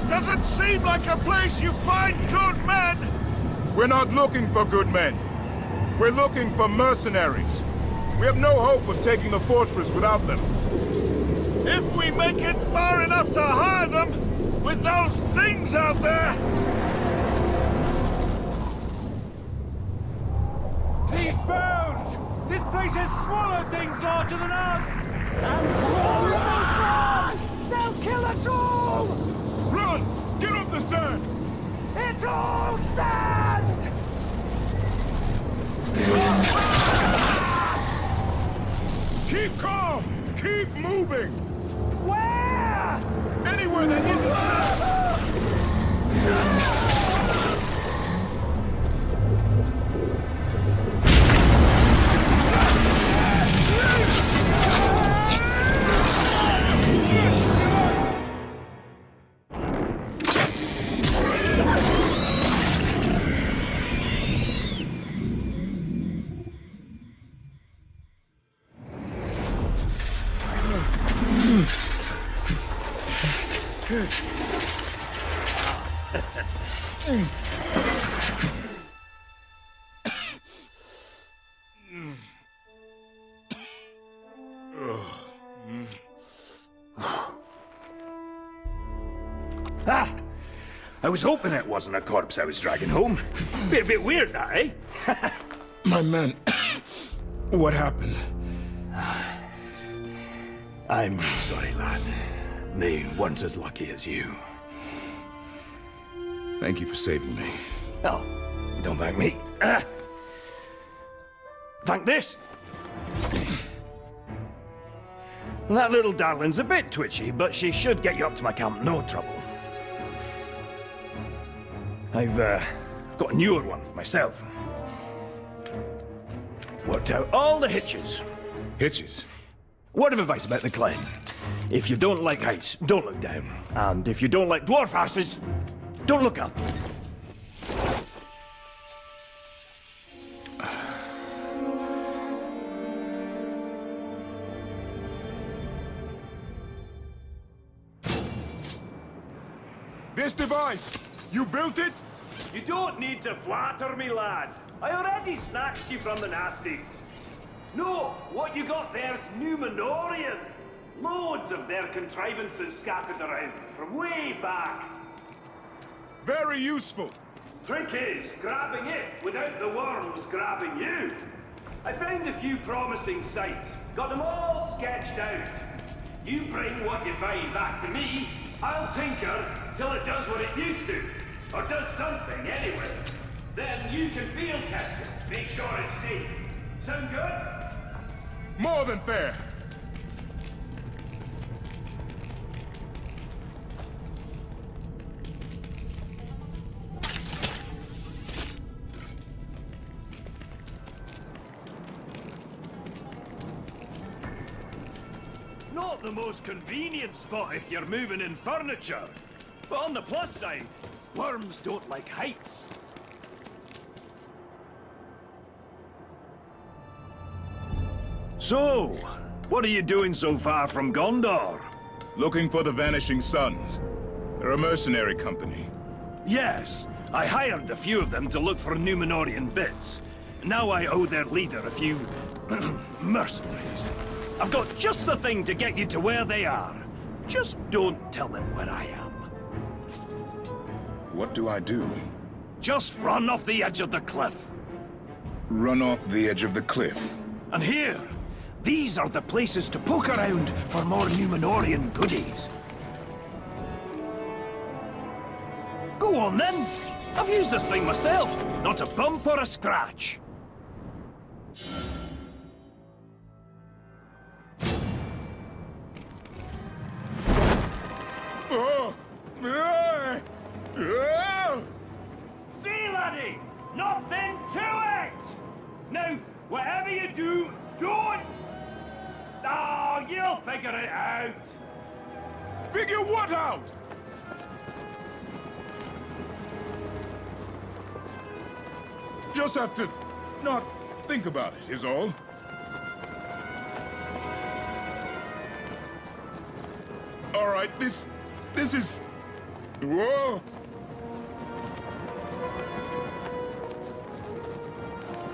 Doesn't seem like a place you find good men! We're not looking for good men. We're looking for mercenaries. We have no hope of taking the fortress without them. If we make it far enough to hire them, with those things out there... He's bound! This place has swallowed things larger than us! And swallow those bombs! They'll kill us all! Run! Get off the sand! It's all sand! Keep calm! Keep moving! Where? Anywhere that isn't sand! Ah! I was hoping it wasn't a corpse I was dragging home. Be a bit weird, that, eh? My men... what happened? I'm sorry, lad. They weren't as lucky as you. Thank you for saving me. Oh, don't thank me. Thank this. That little darling's a bit twitchy, but she should get you up to my camp, no trouble. I've got a newer one myself. Worked out all the hitches. Hitches? Word of advice about the climb. If you don't like heights, don't look down. And if you don't like dwarf asses, don't look up. This device! You built it? You don't need to flatter me, lad. I already snatched you from the nasties. No, what you got there's Numenorian. Loads of their contrivances scattered around from way back. Very useful. Trick is grabbing it without the worms grabbing you. I found a few promising sites, got them all sketched out. You bring what you find back to me, I'll tinker till it does what it used to. Or does something, anyway. Then you can field test it, make sure it's safe. Sound good? More than fair. Not the most convenient spot if you're moving in furniture. But on the plus side, worms don't like heights. So, what are you doing so far from Gondor? Looking for the Vanishing Sons. They're a mercenary company. Yes, I hired a few of them to look for Numenorian bits. Now I owe their leader a few... mercenaries. I've got just the thing to get you to where they are. Just don't tell them where I am. What do I do? Just run off the edge of the cliff. Run off the edge of the cliff. And here, these are the places to poke around for more Numenorian goodies. Go on then. I've used this thing myself. Not a bump or a scratch. See, laddie! Nothing to it! Now, whatever you do, don't... Oh, you'll figure it out. Figure what out? Just have to not think about it, is all. All right, this is Whoa!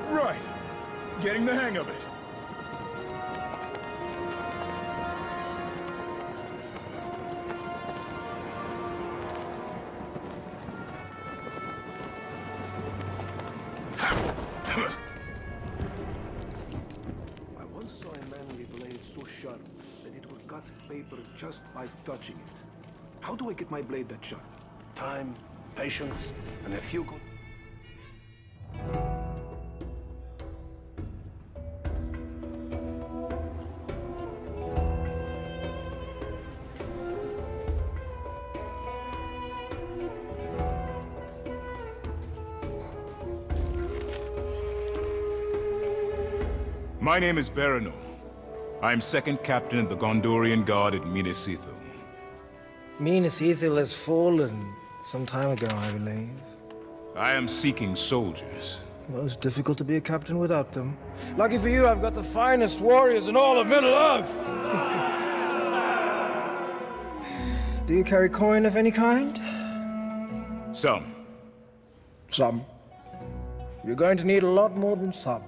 Right. Getting the hang of it. I once saw a manly blade so sharp that it would cut paper just by touching it. How do I get my blade that sharp? Time, patience, and a few good... My name is Baranor. I am second captain of the Gondorian Guard at Minas Ithil. Minas Ithil has fallen some time ago, I believe. I am seeking soldiers. Well, it's difficult to be a captain without them. Lucky for you, I've got the finest warriors in all of Middle-earth! Do you carry coin of any kind? Some. Some. You're going to need a lot more than some.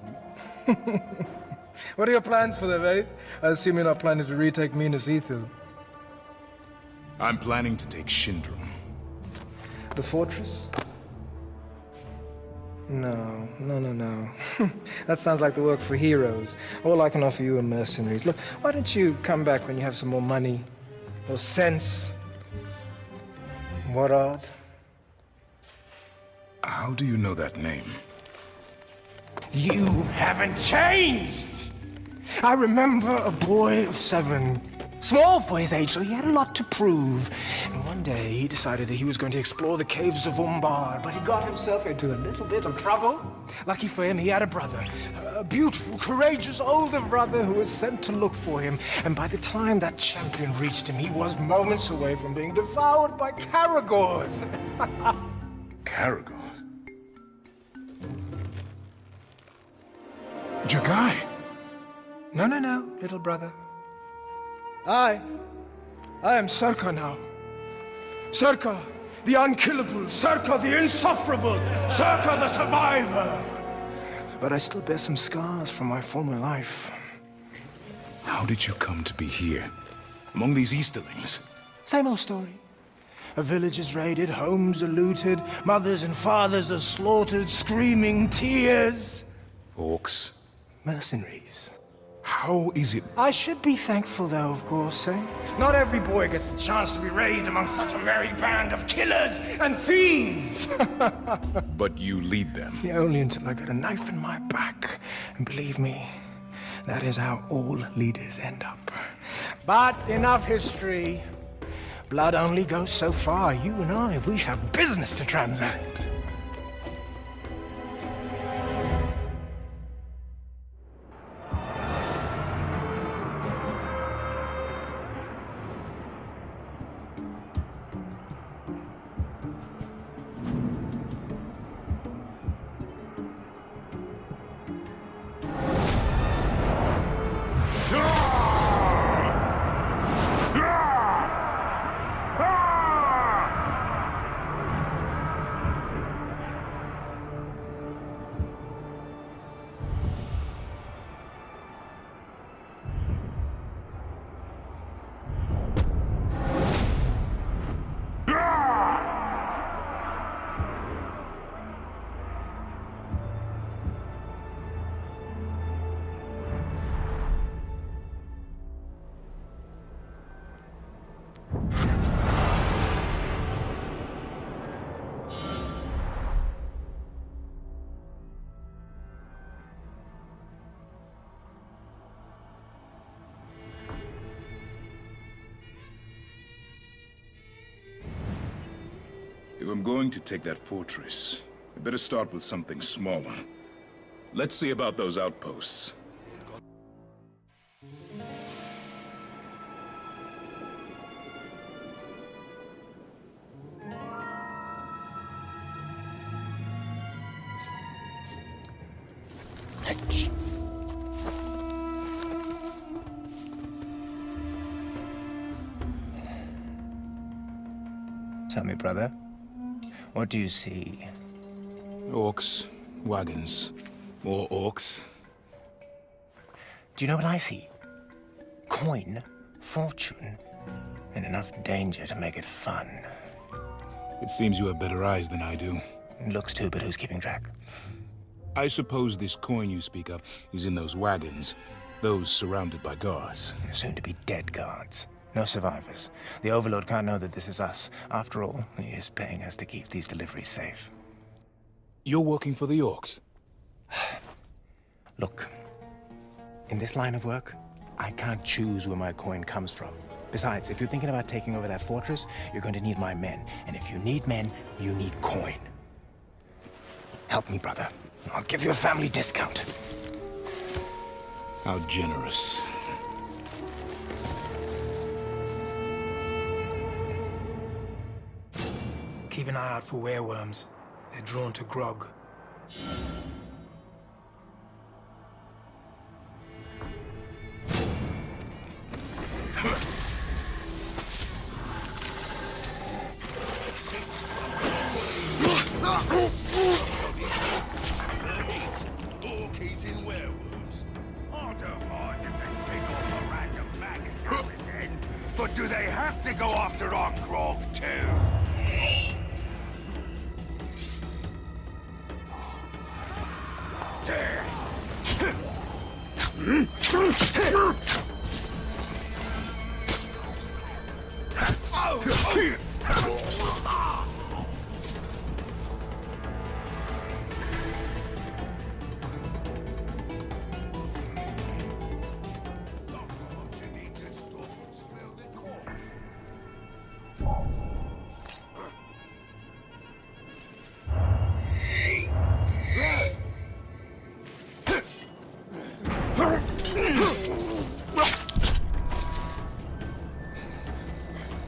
What are your plans for them, eh? I assume you're not planning to retake Minas Ithil. I'm planning to take Shindrum. The fortress? No. That sounds like the work for heroes. All I can offer you are mercenaries. Look, why don't you come back when you have some more money? Or sense? What art? How do you know that name? You haven't changed! I remember a boy of 7. Small for his age, so he had a lot to prove. And one day he decided that he was going to explore the caves of Umbar, but he got himself into a little bit of trouble. Lucky for him, he had a brother. A beautiful, courageous older brother who was sent to look for him. And by the time that champion reached him, he was moments away from being devoured by Caragors. Caragor? Jagai! No, little brother. I am Serka now. Serka, the unkillable. Serka, the insufferable. Serka, the survivor. But I still bear some scars from my former life. How did you come to be here, among these Easterlings? Same old story. A village is raided, homes are looted, mothers and fathers are slaughtered, screaming tears. Orcs? Mercenaries. How is it? I should be thankful, though, of course, eh? Not every boy gets the chance to be raised among such a merry band of killers and thieves! But you lead them. Yeah, only until I get a knife in my back. And believe me, that is how all leaders end up. But enough history. Blood only goes so far. You and I, we have business to transact. If I'm going to take that fortress, I better start with something smaller. Let's see about those outposts. Tell me, brother, what do you see? Orcs, wagons, more orcs. Do you know what I see? Coin, fortune, and enough danger to make it fun. It seems you have better eyes than I do. Looks too, but who's keeping track? I suppose this coin you speak of is in those wagons, those surrounded by guards. Soon to be dead guards. No survivors. The Overlord can't know that this is us. After all, he is paying us to keep these deliveries safe. You're working for the orcs? Look, in this line of work, I can't choose where my coin comes from. Besides, if you're thinking about taking over that fortress, you're going to need my men. And if you need men, you need coin. Help me, brother. I'll give you a family discount. How generous. Keep an eye out for were-wyrms. They're drawn to grog. Orkies in werewolves. I don't mind if they pick off a random maggot now and then, but do they have to go after our grog too?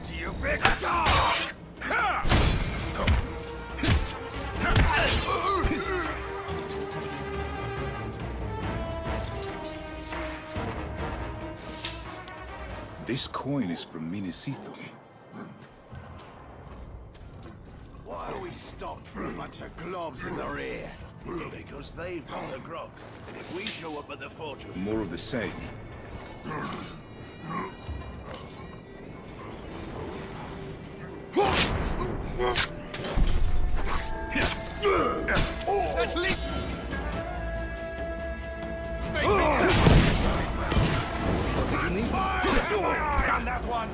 You big dog! This coin is from Minisithum. Why are we stopped for a bunch of globs in the rear? Because they've got the grog. And if we show up at the fortress... More of the same. At least... Done that one!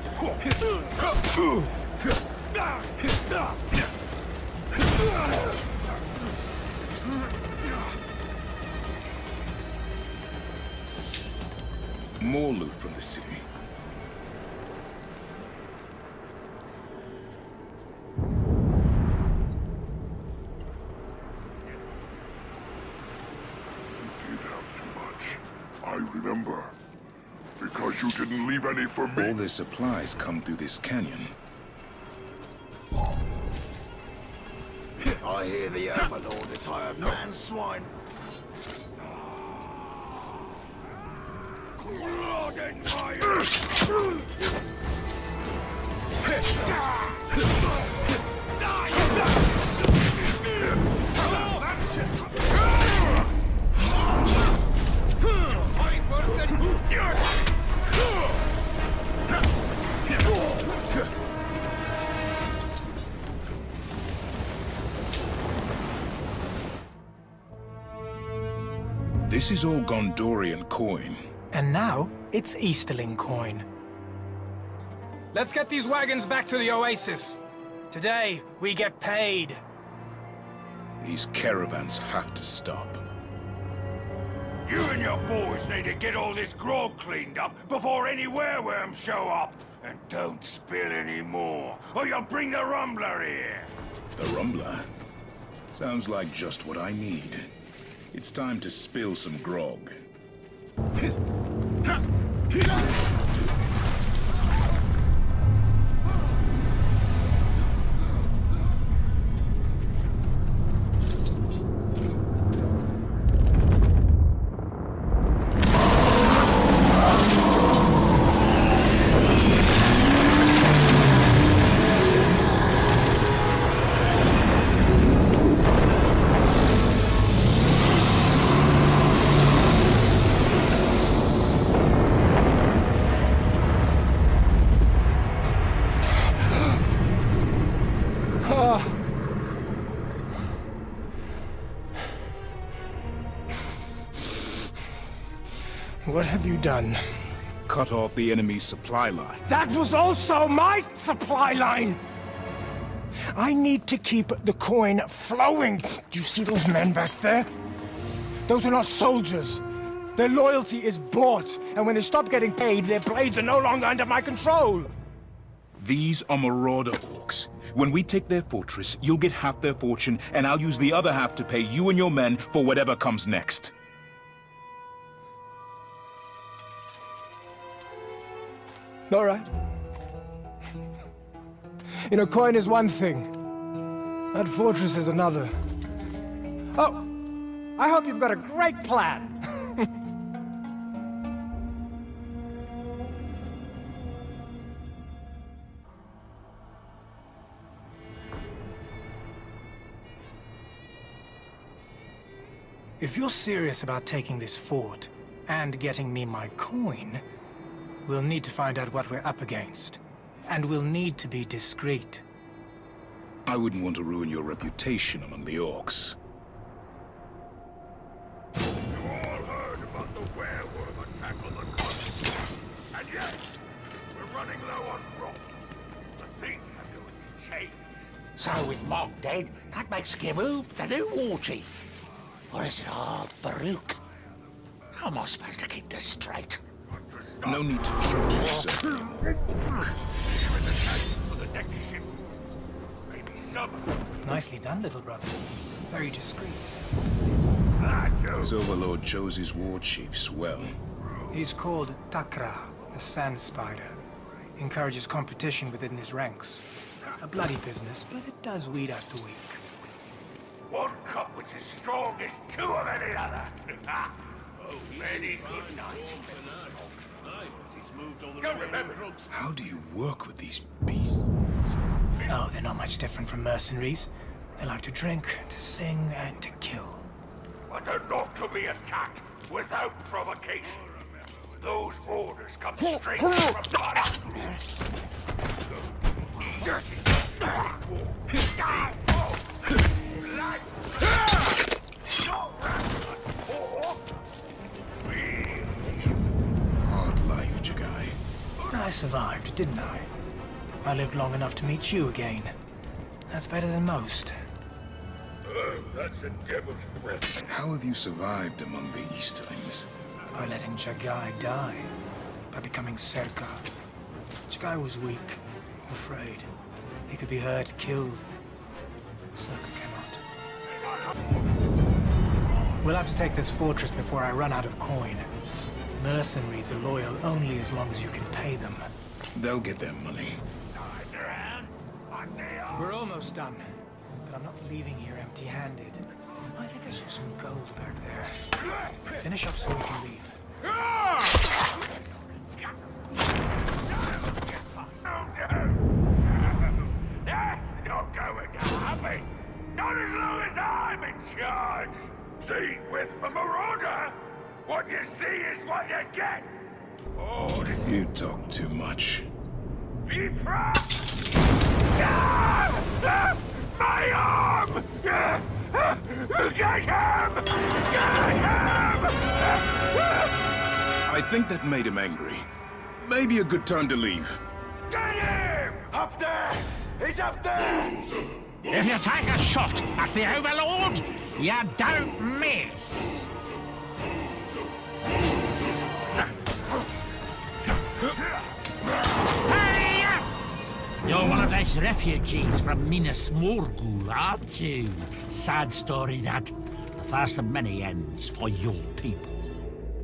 More loot from the city. I remember. Because you didn't leave any for me. All their supplies come through this canyon. I hear the Overlord has hired man swine. Blood and fire! This is all Gondorian coin. And now, it's Easterling coin. Let's get these wagons back to the Oasis. Today, we get paid. These caravans have to stop. You and your boys need to get all this grog cleaned up before any were-wyrms show up. And don't spill any more, or you'll bring the Rumbler here. The Rumbler? Sounds like just what I need. It's time to spill some grog. What have you done? Cut off the enemy's supply line. That was also my supply line! I need to keep the coin flowing. Do you see those men back there? Those are not soldiers. Their loyalty is bought, and when they stop getting paid, their blades are no longer under my control. These are marauder orcs. When we take their fortress, you'll get half their fortune, and I'll use the other half to pay you and your men for whatever comes next. All right. You know, coin is one thing. That fortress is another. Oh, I hope you've got a great plan. If you're serious about taking this fort and getting me my coin, we'll need to find out what we're up against. And we'll need to be discreet. I wouldn't want to ruin your reputation among the orcs. You all heard about the were-wyrm attack on the coast. And yet, we're running low on rope. But things are going to change. So with Mog dead, that makes Gimu the new war chief. Or is it all Baruch? How am I supposed to keep this straight? No need to trouble yourself anymore, orc. For the next ship. Maybe some. Nicely done, little brother. Very discreet. His overlord chose his war chiefs well. He's called Takra, the Sand Spider. Encourages competition within his ranks. A bloody business, but it does weed out the weak. One cup was as strong as two of any other. Many good nights. Don't remember. How do you work with these beasts? Oh, they're not much different from mercenaries. They like to drink, to sing, and to kill. But are not to be attacked without provocation. Those orders come straight from God. Hard life, Jagai. I survived, didn't I? I lived long enough to meet you again. That's better than most. That's a devil's breath. How have you survived among the Easterlings? By letting Jagai die. By becoming Serka. Jagai was weak, afraid. He could be hurt, killed. Serka cannot. We'll have to take this fortress before I run out of coin. Mercenaries are loyal only as long as you can pay them. They'll get their money. We're almost done, but I'm not leaving here empty-handed. I think I saw some gold back there. Finish up so we can leave. That's not going to happen. Not as long as I'm in charge. See, with a marauder, what you see is what you get. Oh, this You talk too much. be proud. Ah! My arm! Get him! Get him! I think that made him angry. Maybe a good time to leave. Get him! Up there! He's up there! If you take a shot at the Overlord, you don't miss. Hey, yes! You're one of those refugees from Minas Morgul, aren't you? Sad story, that. The first of many ends for your people.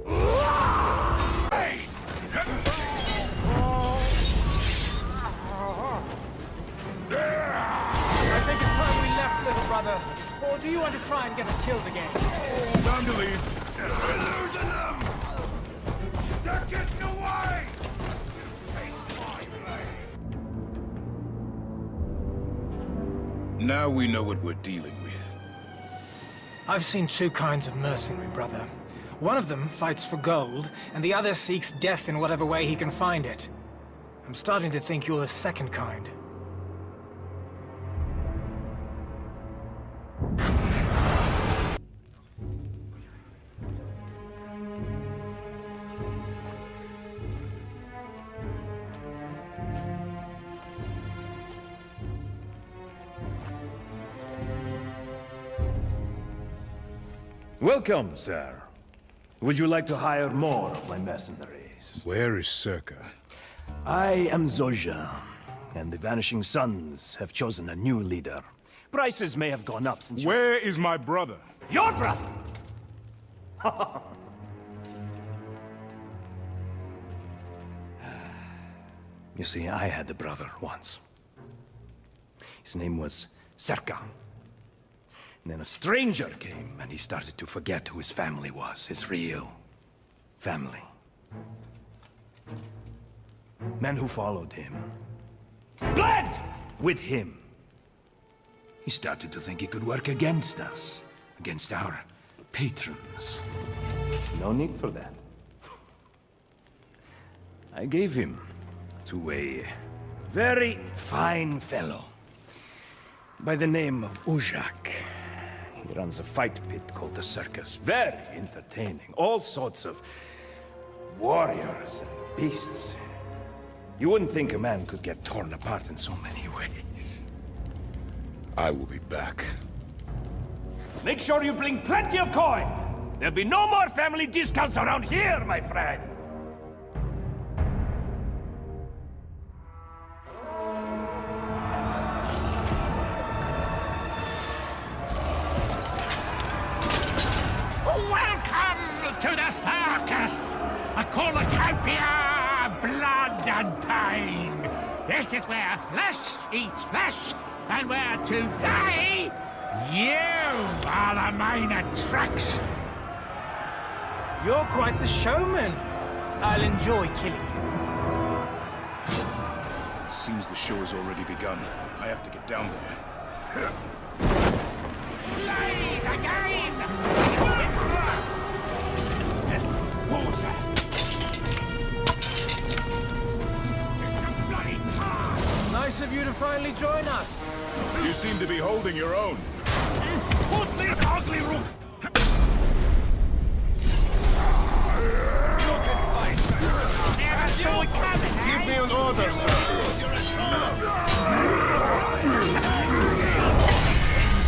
I think it's time we left, little brother. Or do you want to try and get us killed again? Time to leave. We're losing them! They're getting away! Now we know what we're dealing with. I've seen two kinds of mercenary, brother. One of them fights for gold, and the other seeks death in whatever way he can find it. I'm starting to think you're the second kind. Welcome, sir. Would you like to hire more of my mercenaries? Where is Circa? I am Zoja, and the Vanishing Sons have chosen a new leader. Prices may have gone up since Where is my brother? Your brother! You see, I had a brother once. His name was Circa. And then a stranger came, and he started to forget who his family was, his real family. Men who followed him bled with him. He started to think he could work against us, against our patrons. No need for that. I gave him to a very fine fellow by the name of Ujak. He runs a fight pit called the Circus. Very entertaining. All sorts of warriors and beasts. You wouldn't think a man could get torn apart in so many ways. I will be back. Make sure you bring plenty of coin! There'll be no more family discounts around here, my friend! Welcome to the circus! A cornucopia of blood and pain. This is where flesh eats flesh, and where today, you are the main attraction. You're quite the showman. I'll enjoy killing you. It seems the show has already begun. I have to get down there. Blaze again! What was that? Nice of you to finally join us. You seem to be holding your own. Put this ugly roof! Never saw it coming, eh? Give me an order, sir.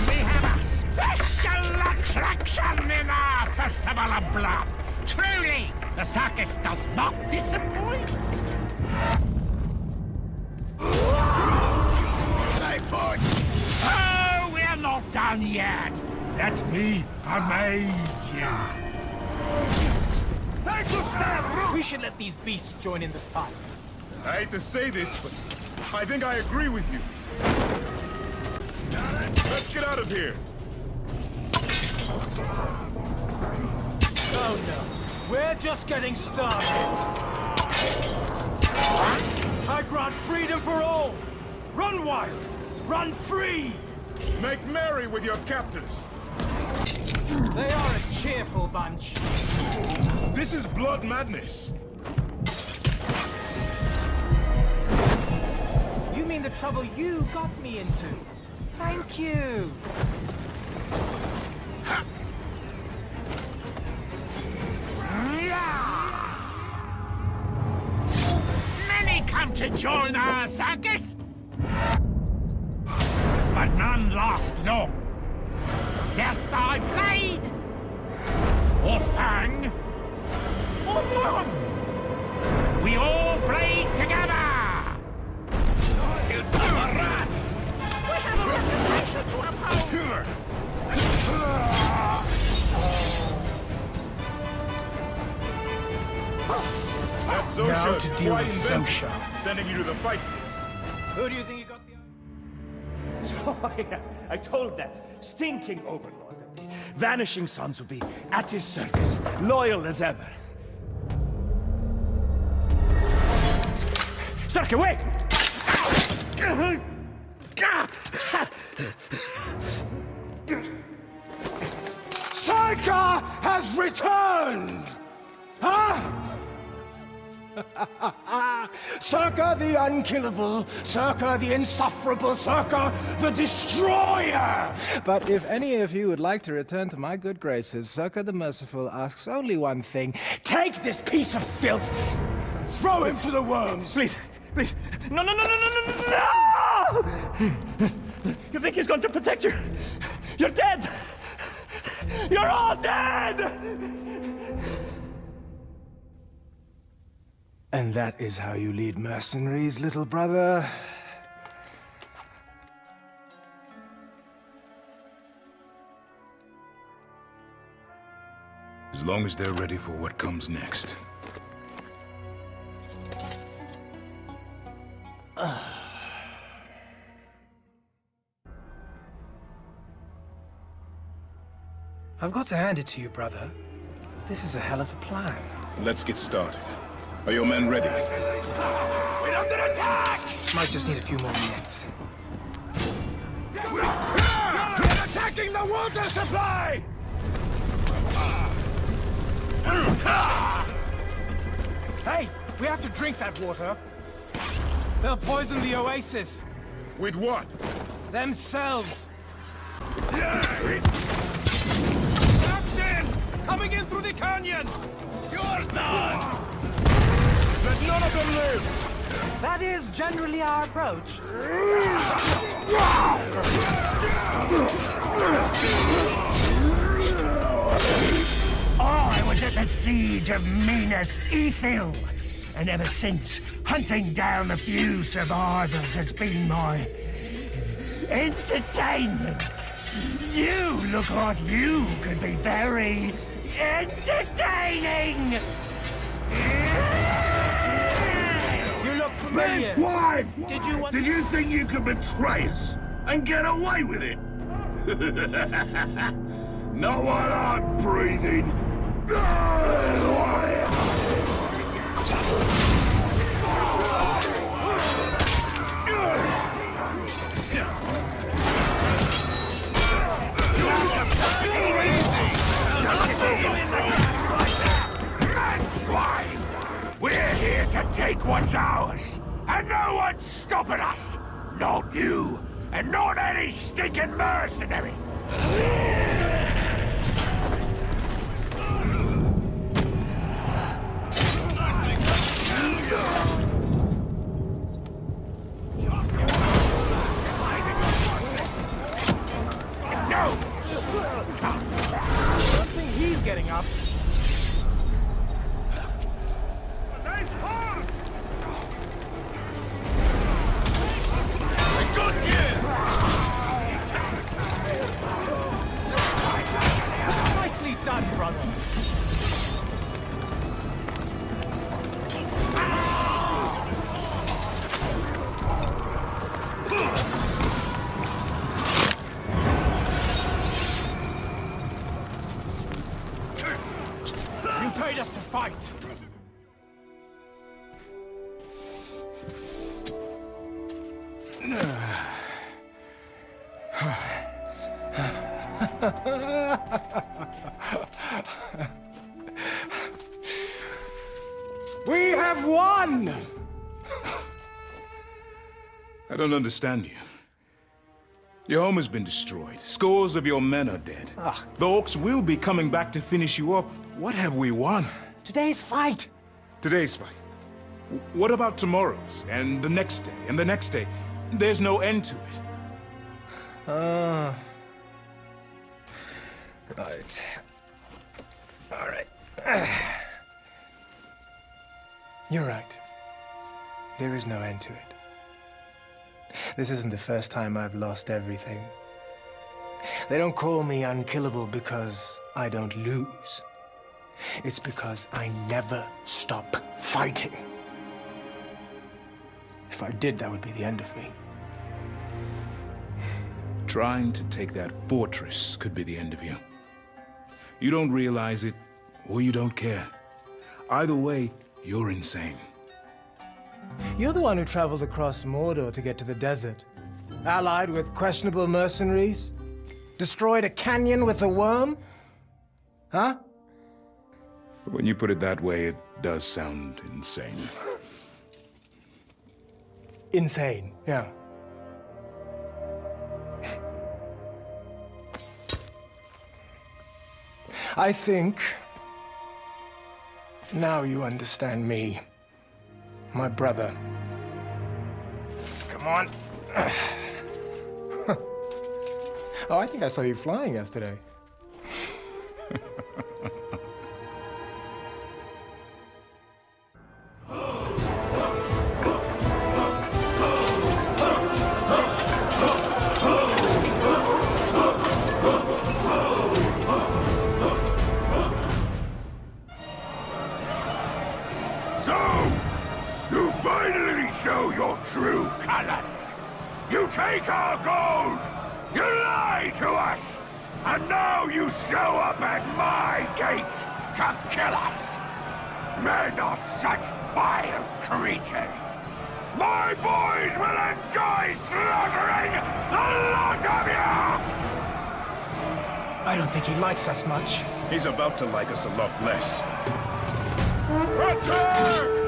We have a special attraction in our Festival of Blood. Truly, the circus does not disappoint. Oh, we're not done yet. Let me amaze you. We should let these beasts join in the fun. I hate to say this, but I think I agree with you. Let's get out of here. Oh no, we're just getting started. I grant freedom for all. Run wild, run free. Make merry with your captors. They are a cheerful bunch. This is blood madness. You mean the trouble you got me into? Thank you. Many come to join our circus, but none last long. Death by blade, or fang, or none. We all bleed together. You rats! We have a reputation to uphold. That's Zosha. Now to deal quite with inventive, Zosha. Sending you to the fight pits. Who do you think you got the... So I told that stinking overlord that the Vanishing Sons would be at his service, loyal as ever. Circa, wait! Circa has returned! Huh? Circa the unkillable, Circa the insufferable, Circa the destroyer! But if any of you would like to return to my good graces, Circa the Merciful asks only one thing. Take this piece of filth! Throw him to the worms! Please, please. No, no, no, no, no, no, no! You think he's going to protect you? You're dead! You're all dead! And that is how you lead mercenaries, little brother? As long as they're ready for what comes next. I've got to hand it to you, brother. This is a hell of a plan. Let's get started. Are your men ready? We're under attack! Might just need a few more minutes. We're attacking the water supply! Hey, we have to drink that water. They'll poison the oasis. With what? Themselves. Captains! Coming in through the canyon! You're done! Let none of them live! That is generally our approach. I was at the siege of Minas Ithil, and ever since, hunting down the few survivors has been my entertainment. You look like you could be very entertaining! You look familiar. Wife! Did you think you could betray us and get away with it? Not while I'm breathing. Swine! We're here to take what's ours, and no one's stopping us! Not you, and not any stinking mercenary! No! I don't think he's getting up. Nicely done, brother. You paid us to fight. We have won! I don't understand you. Your home has been destroyed. Scores of your men are dead. The orcs will be coming back to finish you up. What have we won? Today's fight. Today's fight. What about tomorrow's, and the next day, and the next day? There's no end to it. Right. All right. You're right. There is no end to it. This isn't the first time I've lost everything. They don't call me unkillable because I don't lose. It's because I never stop fighting. If I did, that would be the end of me. Trying to take that fortress could be the end of you. You don't realize it, or you don't care. Either way, you're insane. You're the one who traveled across Mordor to get to the desert. Allied with questionable mercenaries? Destroyed a canyon with a worm? Huh? When you put it that way, it does sound insane. Insane, yeah. I think now you understand me, my brother. Come on. Oh, I think I saw you flying yesterday. So, you finally show your true colors. You take our gold, you lie to us, and now you show up at my gates to kill us. Men are such vile creatures. My boys will enjoy slaughtering the lot of you! I don't think he likes us much. He's about to like us a lot less. Attack!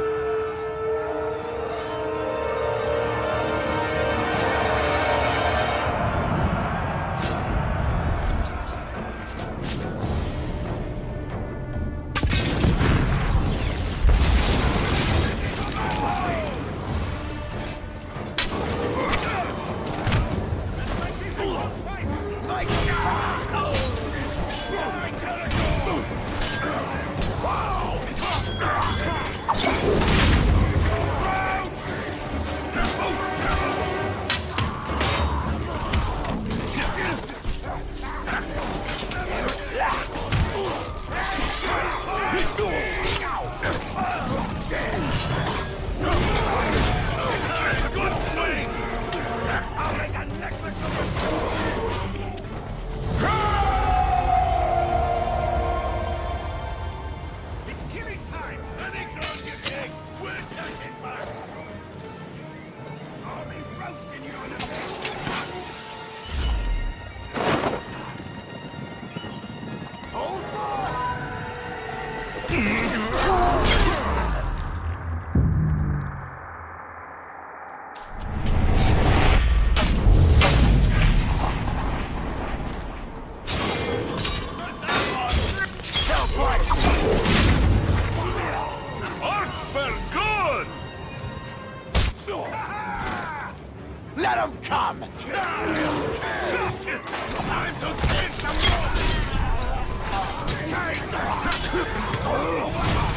Let him come!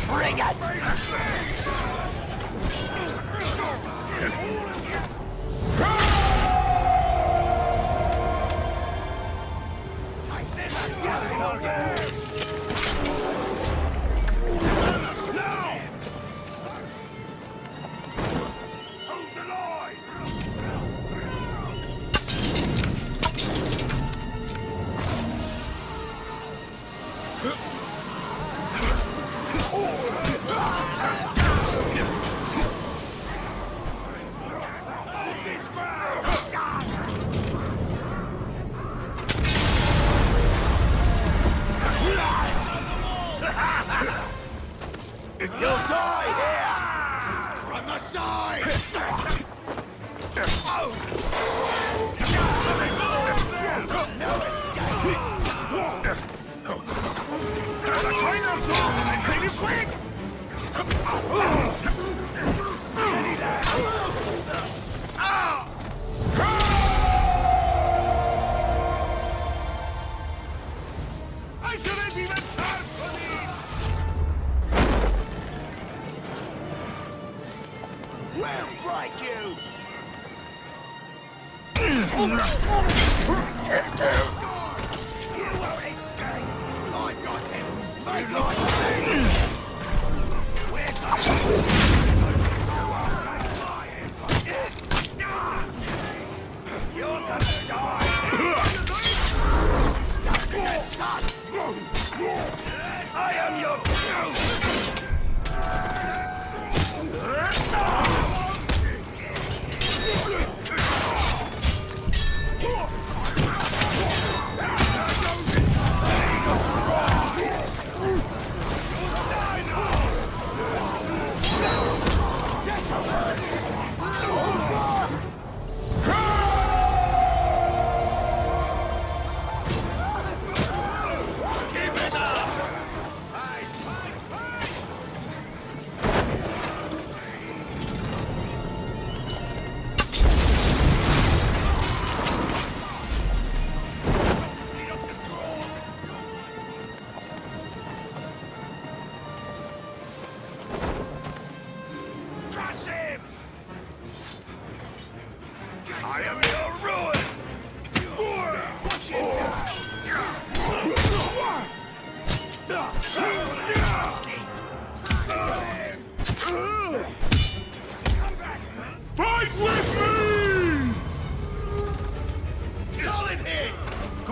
Bring it! You'll die here! From the side! No escape! Can you quick? I shouldn't even pass for these! We'll break you! You won't escape! I've got him! Make like this! We're You're gonna die! Stuck against us! I am your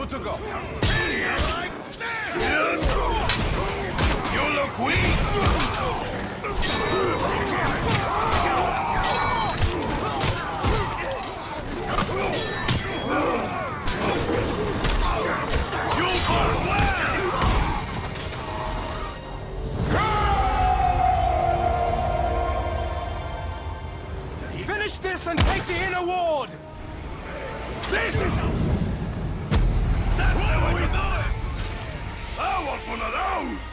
to go. You look weak. Finish this and take the inner ward! This is... That's the way we do it! I want one of those!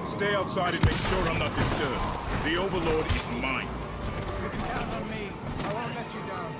Stay outside and make sure I'm not disturbed. The Overlord is mine. You can count on me. I won't let you down.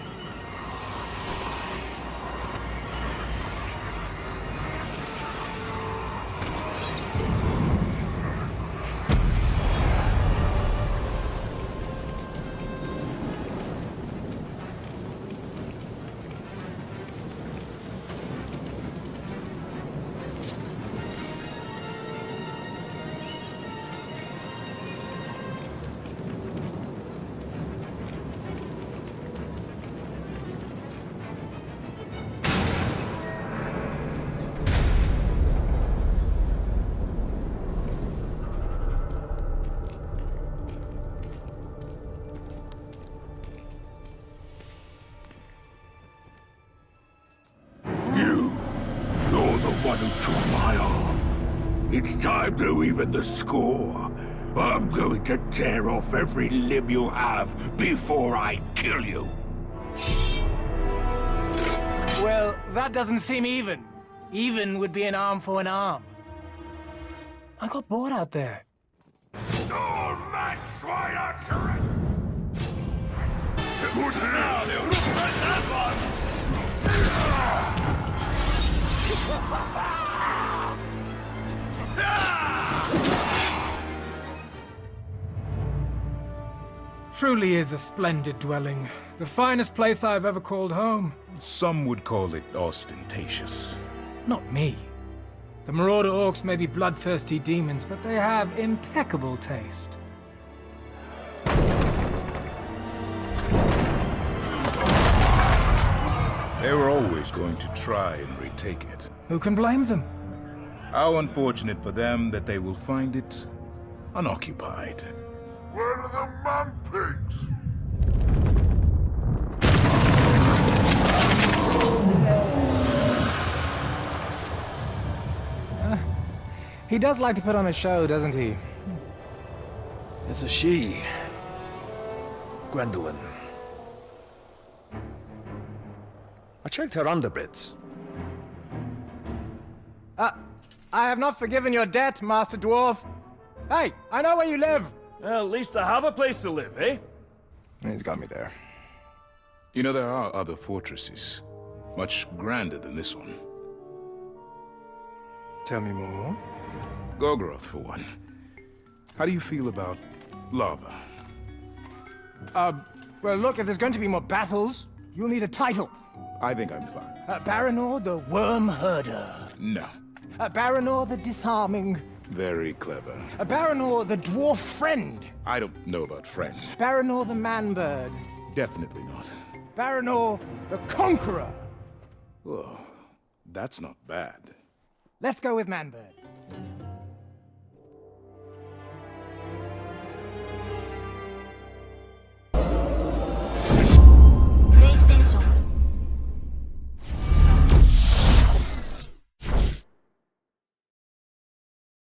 You're the one who took my arm. It's time to even the score. I'm going to tear off every limb you have before I kill you. Well, that doesn't seem even. Even would be an arm for an arm. I got bored out there. All man swine are terrific. Truly is a splendid dwelling. The finest place I've ever called home. Some would call it ostentatious. Not me. The Marauder Orcs may be bloodthirsty demons, but they have impeccable taste. They were always going to try and retake it. Who can blame them? How unfortunate for them that they will find it unoccupied. Where are the man pigs? He does like to put on a show, doesn't he? It's a she. Gwendolyn. I checked her underbits. I have not forgiven your debt, Master Dwarf. Hey, I know where you live. Well, at least I have a place to live, eh? He's got me there. You know, there are other fortresses, much grander than this one. Tell me more. Gorgoroth, for one. How do you feel about lava? Well, look, if there's going to be more battles, you'll need a title. I think I'm fine. Baranor the Worm Herder. No. Baranor the Disarming. Very clever. Baranor the Dwarf Friend. I don't know about friend. Baranor the Man-Bird. Definitely not. Baranor the Conqueror. Oh, that's not bad. Let's go with Man-Bird.